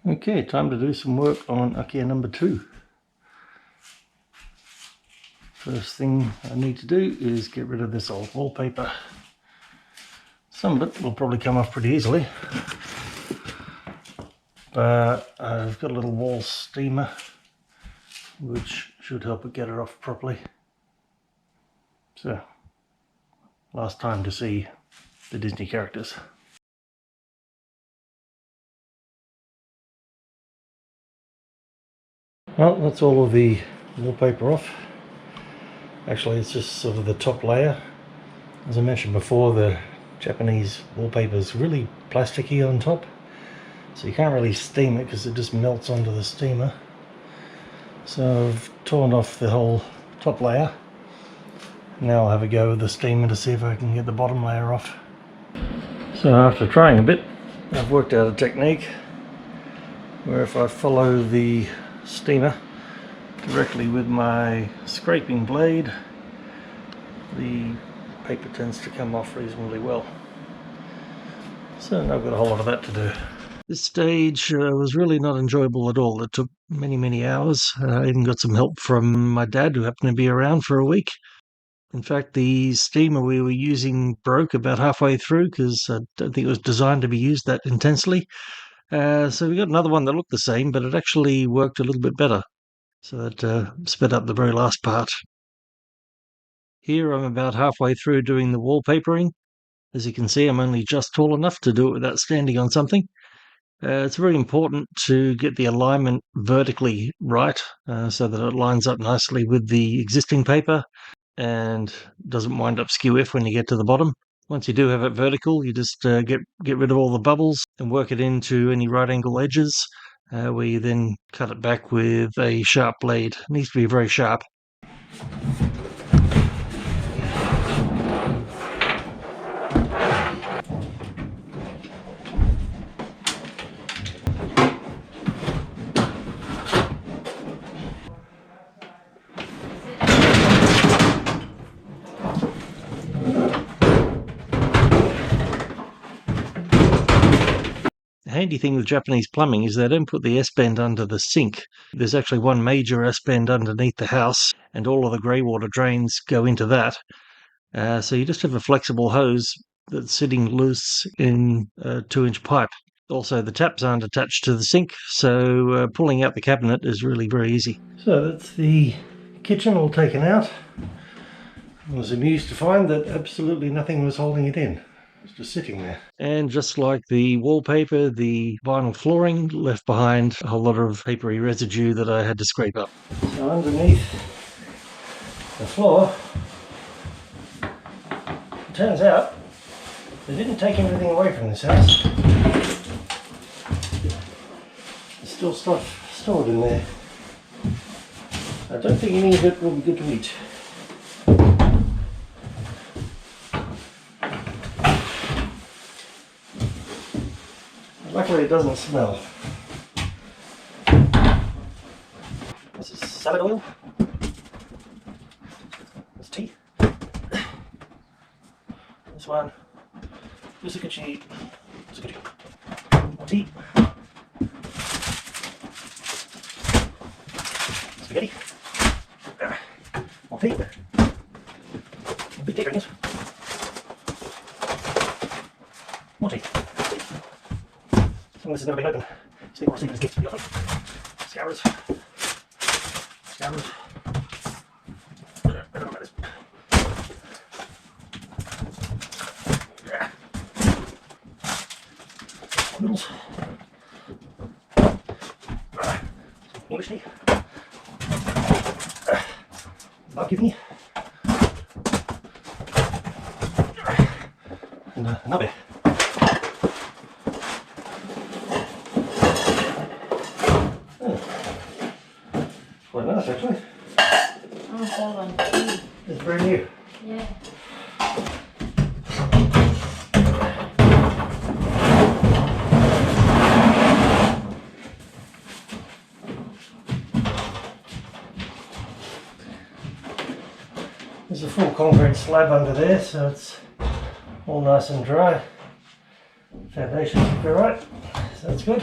Okay, time to do some work on Akiya number 2. First thing I need to do is get rid of this old wallpaper. Some of it will probably come off pretty easily, but I've got a little wall steamer which should help it get it off properly. So, last time to see the Disney characters. Well, that's all of the wallpaper off. Actually, it's just sort of the top layer. As I mentioned before, the Japanese wallpaper is really plasticky on top, so you can't really steam it because it just melts onto the steamer. So I've torn off the whole top layer. Now I'll have a go with the steamer to see if I can get the bottom layer off. So after trying a bit, I've worked out a technique where if I follow the steamer directly with my scraping blade, the paper tends to come off reasonably well. So I've got a whole lot of that to do. This stage was really not enjoyable at all. It took many hours. I even got some help from my dad, who happened to be around for a week. In fact, the steamer we were using broke about halfway through because I don't think it was designed to be used that intensely. So we got another one that looked the same, but it actually worked a little bit better. So that sped up the very last part. Here I'm about halfway through doing the wallpapering. As you can see, I'm only just tall enough to do it without standing on something. It's very important to get the alignment vertically right so that it lines up nicely with the existing paper and doesn't wind up skew-if when you get to the bottom. Once you do have it vertical, you just get rid of all the bubbles and work it into any right angle edges where you then cut it back with a sharp blade. It needs to be very sharp. The handy thing with Japanese plumbing is they don't put the S-bend under the sink. There's actually one major S-bend underneath the house, and all of the grey water drains go into that. So you just have a flexible hose that's sitting loose in a 2-inch pipe. Also, the taps aren't attached to the sink, so pulling out the cabinet is really very easy. So that's the kitchen all taken out. I was amused to find that absolutely nothing was holding it in. It's just sitting there. And just like the wallpaper, the vinyl flooring left behind a whole lot of papery residue that I had to scrape up. So underneath the floor, it turns out they didn't take everything away from this house. There's still stuff stored in there. I don't think any of it will be good to eat. Luckily it doesn't smell. This is salad oil. This tea. This one. Usakachi. More tea. Spaghetti. More tea. Big tea rings. More tea. This has never been open. It's been received as gifts, I think. Scourers. Scourers. Noodles. English tea. Barbecue thingy. And a nabe. Quite nice actually. Oh, that one. It's brand new. Yeah. There's a full concrete slab under there, so it's all nice and dry. Foundations look alright, so that's good.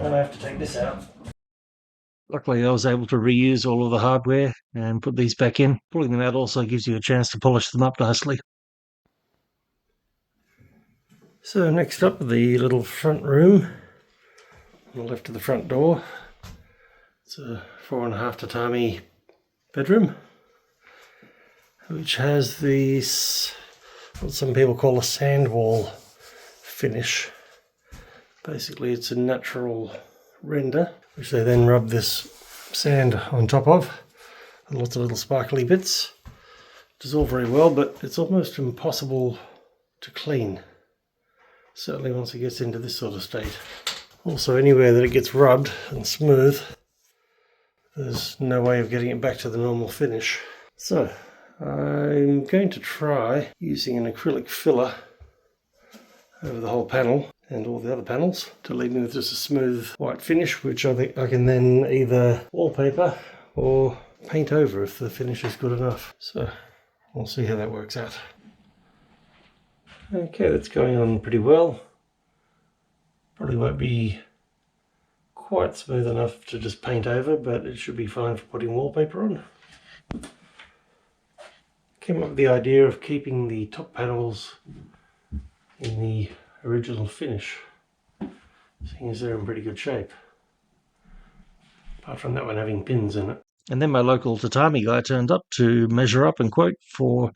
And I have to take this out. Luckily I was able to reuse all of the hardware and put these back in. Pulling them out also gives you a chance to polish them up nicely. So next up, the little front room on the left of the front door. It's a 4.5 tatami bedroom, which has this, what some people call a sand wall finish. Basically it's a natural render, which they then rub this sand on top of, and lots of little sparkly bits. It does all very well, but it's almost impossible to clean, certainly once it gets into this sort of state. Also, anywhere that it gets rubbed and smooth, there's no way of getting it back to the normal finish. So I'm going to try using an acrylic filler over the whole panel and all the other panels to leave me with just a smooth white finish, which I think I can then either wallpaper or paint over if the finish is good enough. So we'll see how that works out. Okay, that's going on pretty well. Probably won't be quite smooth enough to just paint over, but it should be fine for putting wallpaper on. Came up with the idea of keeping the top panels in the original finish, seeing as they're in pretty good shape, apart from that one having pins in it. And then my local tatami guy turned up to measure up and quote for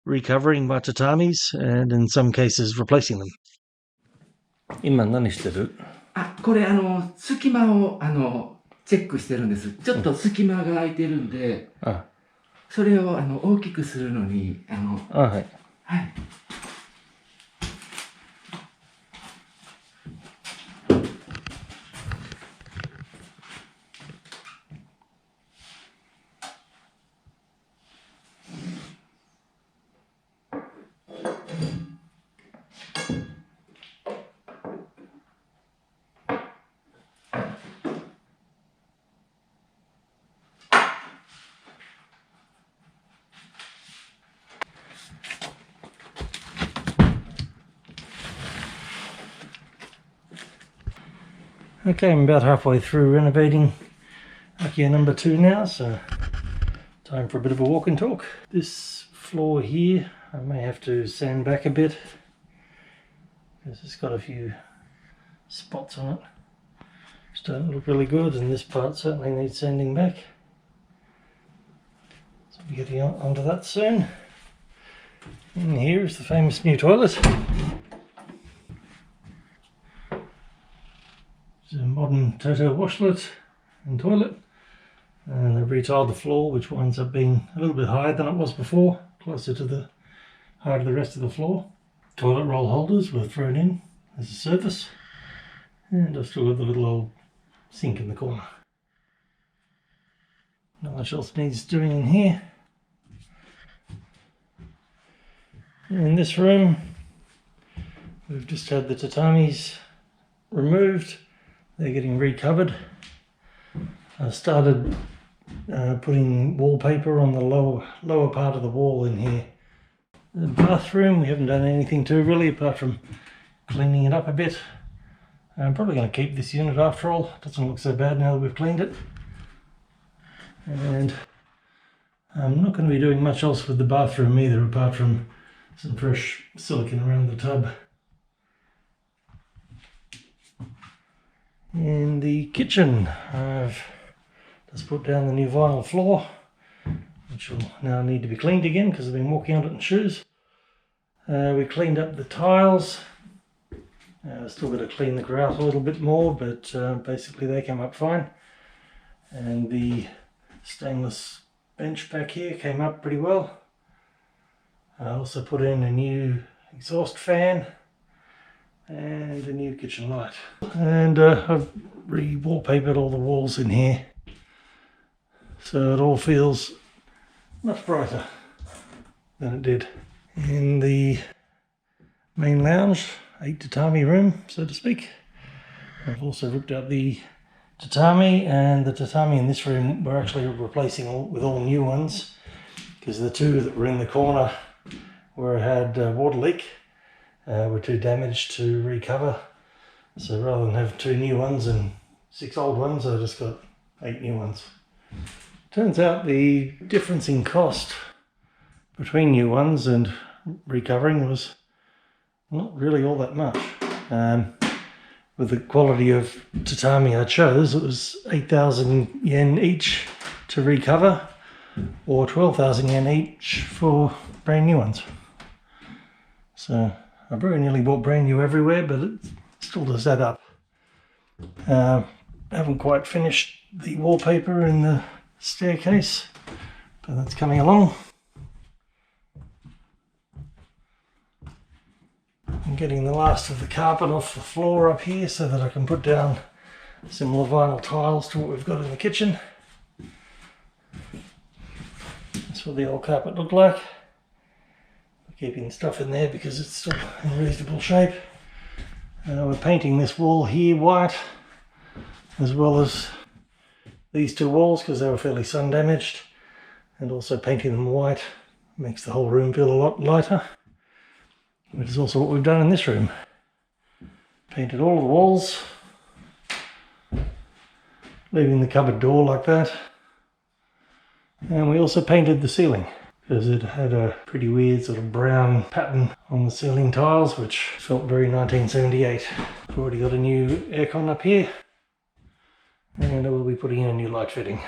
recovering my tatamis and in some cases replacing them. 今何してる？これ隙間をチェックしてるんです。ちょっと隙間が空いてるんで、それを大きくするのにはい。はい。Okay, I'm about halfway through renovating Akiya number 2 now, so time for a bit of a walk and talk. This floor here, I may have to sand back a bit because it's got a few spots on it which don't look really good, and this part certainly needs sanding back. So we'll be getting onto that soon. And here is the famous new toilet. It's a modern Toto washlet and toilet, and they've retiled the floor, which winds up being a little bit higher than it was before, closer to the height of the rest of the floor. Toilet roll holders were thrown in as a surface, and I've still got the little old sink in the corner. Not much else needs doing in here. In this room, we've just had the tatamis removed. They're getting recovered. I started putting wallpaper on the lower part of the wall in here. The bathroom, we haven't done anything to really apart from cleaning it up a bit. I'm probably going to keep this unit after all. It doesn't look so bad now that we've cleaned it. And I'm not going to be doing much else with the bathroom either, apart from some fresh silicone around the tub. In the kitchen, I've just put down the new vinyl floor, which will now need to be cleaned again because I've been walking on it in shoes. We cleaned up the tiles. Still got to clean the grout a little bit more, but basically they came up fine. And the stainless bench back here came up pretty well. I also put in a new exhaust fan and a new kitchen light. And I've re-wallpapered all the walls in here, so it all feels much brighter than it did. In the main lounge, 8 tatami room, so to speak, I've also ripped out the tatami, and the tatami in this room we're actually replacing with all new ones, because the two that were in the corner where it had water leak were too damaged to recover So rather than have 2 new ones and 6 old ones, I just got 8 new ones. Turns out the difference in cost between new ones and recovering was not really all that much. With the quality of tatami I chose, it was 8,000 yen each to recover, or 12,000 yen each for brand new ones. So I very nearly bought brand new everywhere, but it still does add up. Haven't quite finished the wallpaper in the staircase, but that's coming along. I'm getting the last of the carpet off the floor up here so that I can put down similar vinyl tiles to what we've got in the kitchen. That's what the old carpet looked like. We're keeping stuff in there because it's still in reasonable shape. We're painting this wall here white, as well as these 2 walls because they were fairly sun damaged, and also painting them white makes the whole room feel a lot lighter, which is also what we've done in this room. Painted all the walls, leaving the cupboard door like that, and we also painted the ceiling because it had a pretty weird sort of brown pattern on the ceiling tiles which felt very 1978. We've already got a new aircon up here, and we'll be putting in a new light fitting.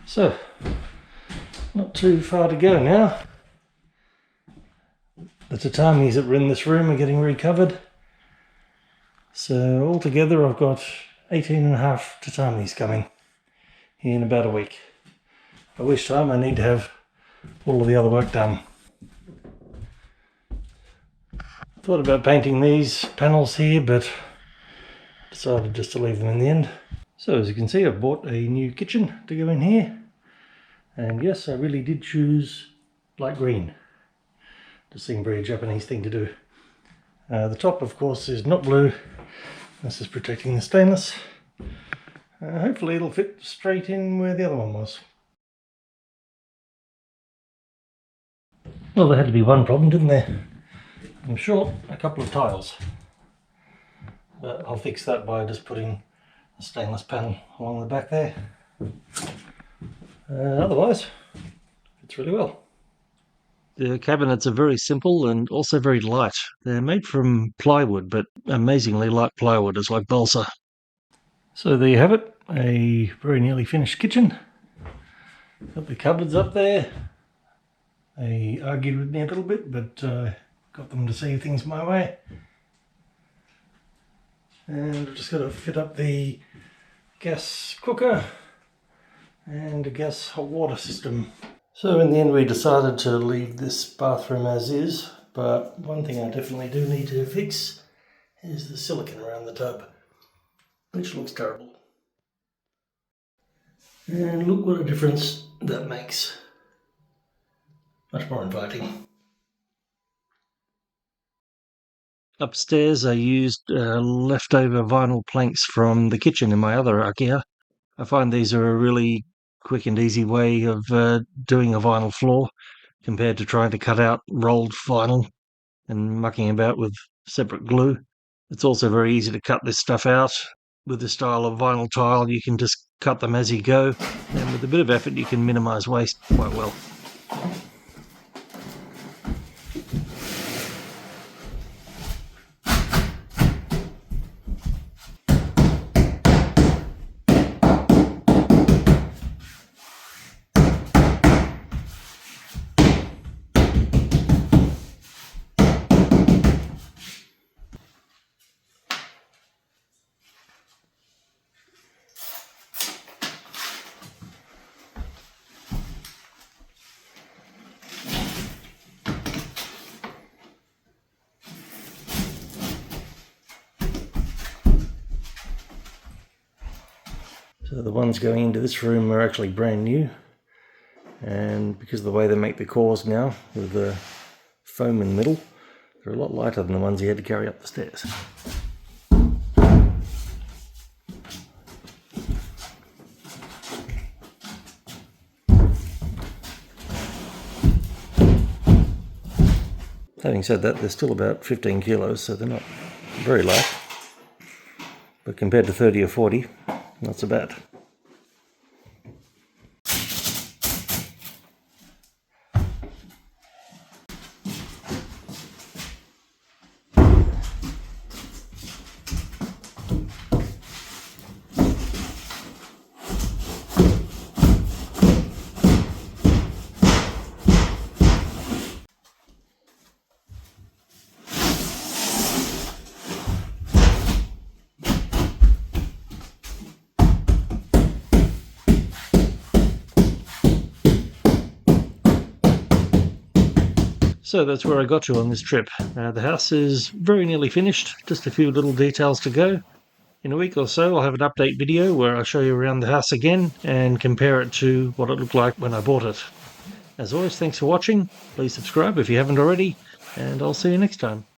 So, not too far to go now. The tatamis that were in this room are getting recovered. So altogether I've got 18.5 tatamis coming in about a week. By which time I need to have all of the other work done. Thought about painting these panels here, but decided just to leave them in the end. So as you can see, I've bought a new kitchen to go in here. And yes, I really did choose light green. Just seemed very Japanese thing to do. The top, of course, is not blue. This is protecting the stainless. Hopefully it'll fit straight in where the other one was. Well, there had to be one problem, didn't there? I'm short a couple of tiles. But I'll fix that by just putting a stainless panel along the back there. Otherwise, it's really well. The cabinets are very simple and also very light. They're made from plywood, but amazingly light plywood. It's like balsa. So there you have it, a very nearly finished kitchen. Got the cupboards up there. They argued with me a little bit, but got them to see things my way. And I've just got to fit up the gas cooker and a gas hot water system. So in the end we decided to leave this bathroom as is, but one thing I definitely do need to fix is the silicone around the tub, which looks terrible. And look what a difference that makes. Much more inviting. Upstairs I used leftover vinyl planks from the kitchen in my other Akiya. I find these are a really quick and easy way of doing a vinyl floor compared to trying to cut out rolled vinyl and mucking about with separate glue. It's also very easy to cut this stuff out. With this style of vinyl tile you can just cut them as you go, and with a bit of effort you can minimise waste quite well. So the ones going into this room are actually brand new, and because of the way they make the cores now with the foam in the middle, they're a lot lighter than the ones you had to carry up the stairs. Having said that, they're still about 15 kilos, so they're not very light. But compared to 30 or 40, not so bad. So that's where I got to on this trip. The house is very nearly finished, just a few little details to go. In a week or so I'll have an update video where I show you around the house again and compare it to what it looked like when I bought it. As always, thanks for watching. Please subscribe if you haven't already, and I'll see you next time.